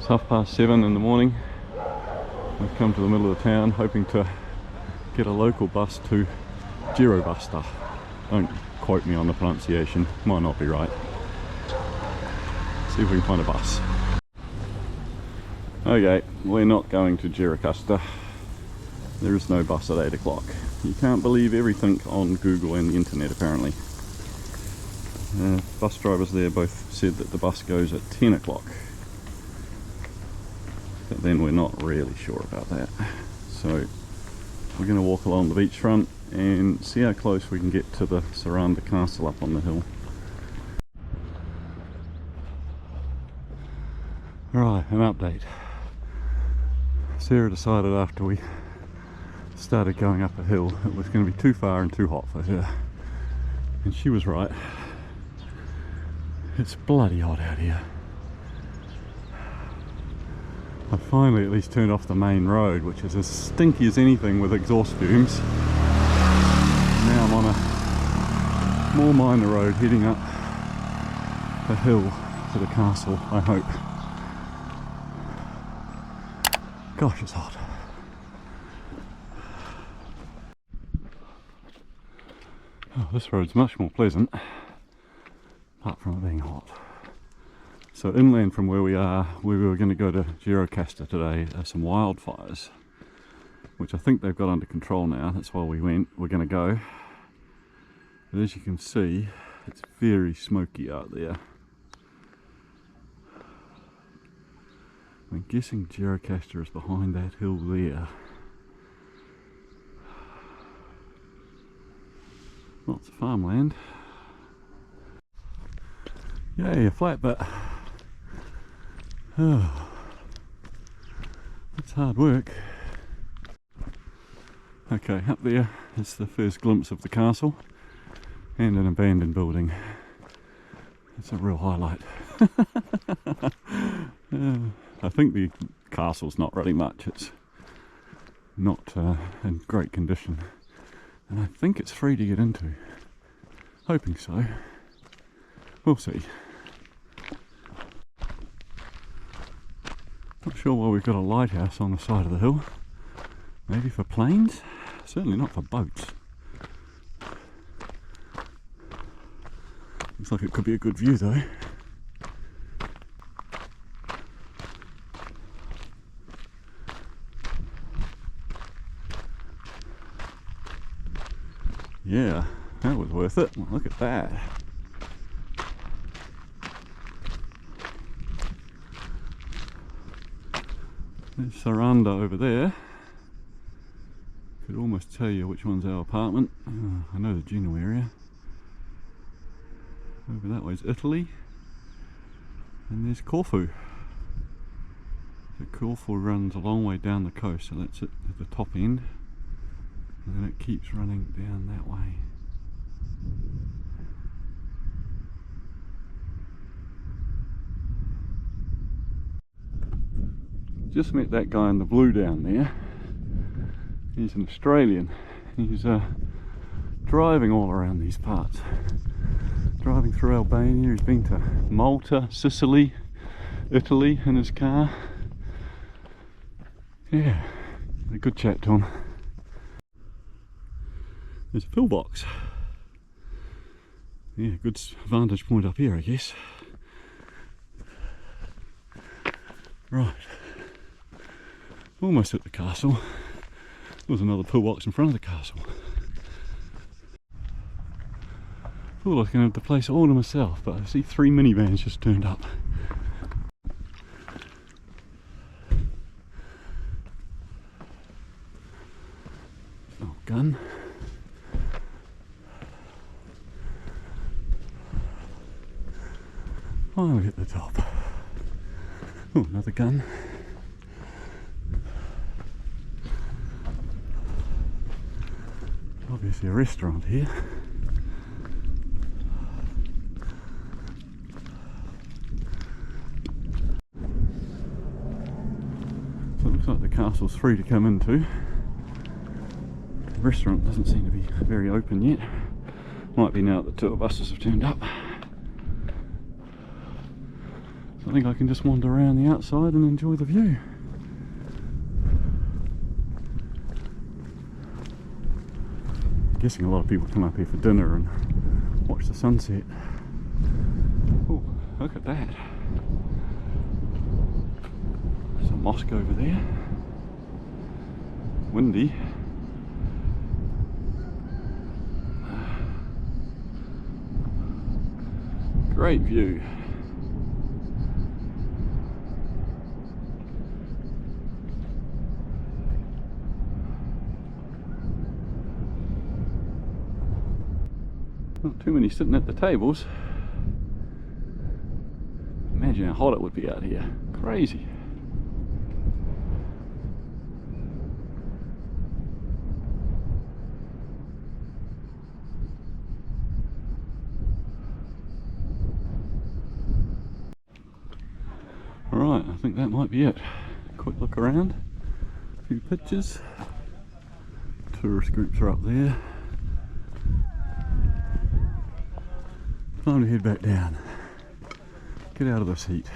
It's 7:30 in the morning. I've come to the middle of the town hoping to get a local bus to Gjirokastër. Don't quote me on the pronunciation, might not be right. See if we can find a bus. Okay, we're not going to Gjirokastër. There is no bus at 8 o'clock. You can't believe everything on Google and the internet apparently. Bus drivers there both said that the bus goes at 10 o'clock. But then we're not really sure about that. So we're going to walk along the beachfront and see how close we can get to the Sarandë Castle up on the hill. Right, an update. Sarah decided after we started going up a hill it was going to be too far and too hot for her. And she was right. It's bloody hot out here. I finally at least turned off the main road, which is as stinky as anything with exhaust fumes. Now I'm on a more minor road heading up a hill to the castle, I hope. Gosh, it's hot. Oh, this road's much more pleasant, apart from it being hot. So inland from where we are, we were going to go to Gjirokastër today, some wildfires, which I think they've got under control now. That's why we went. We're going to go. But as you can see, it's very smoky out there. I'm guessing Gjirokastër is behind that hill there. Lots of farmland. Yay, a flat bit. Oh, that's hard work. Okay, up there is the first glimpse of the castle and an abandoned building. It's a real highlight. I think the castle's not really much. It's not in great condition. And I think it's free to get into. Hoping so. We'll see. Not sure why we've got a lighthouse on the side of the hill. Maybe for planes? Certainly not for boats. Looks like it could be a good view though. Yeah, that was worth it. Look at that. There's Sarandë over there. Could almost tell you which one's our apartment. I know the general area. Over that way is Italy. And there's Corfu. So Corfu runs a long way down the coast, so that's it at the top end. And then it keeps running down that way. Just met that guy in the blue down there. He's an Australian. He's driving all around these parts. Driving through Albania. He's been to Malta, Sicily, Italy in his car. Yeah, a good chat to him. There's a pillbox. Yeah, good vantage point up here, I guess. Right. Almost at the castle. There's another pillbox in front of the castle. I thought I was going to have the place all to myself, but I see 3 minivans just turned up. Oh, gun. Finally at the top. Oh, another gun. Obviously a restaurant here. So it looks like the castle's free to come into. The restaurant doesn't seem to be very open yet. Might be now that the tour buses have turned up. So I think I can just wander around the outside and enjoy the view. I'm guessing a lot of people come up here for dinner and watch the sunset. Oh, look at that. There's a mosque over there. Windy. Great view. Not too many sitting at the tables. Imagine how hot it would be out here. Crazy. Alright, I think that might be it. Quick look around. A few pictures. Tourist groups are up there. Time to head back down. Get out of this heat.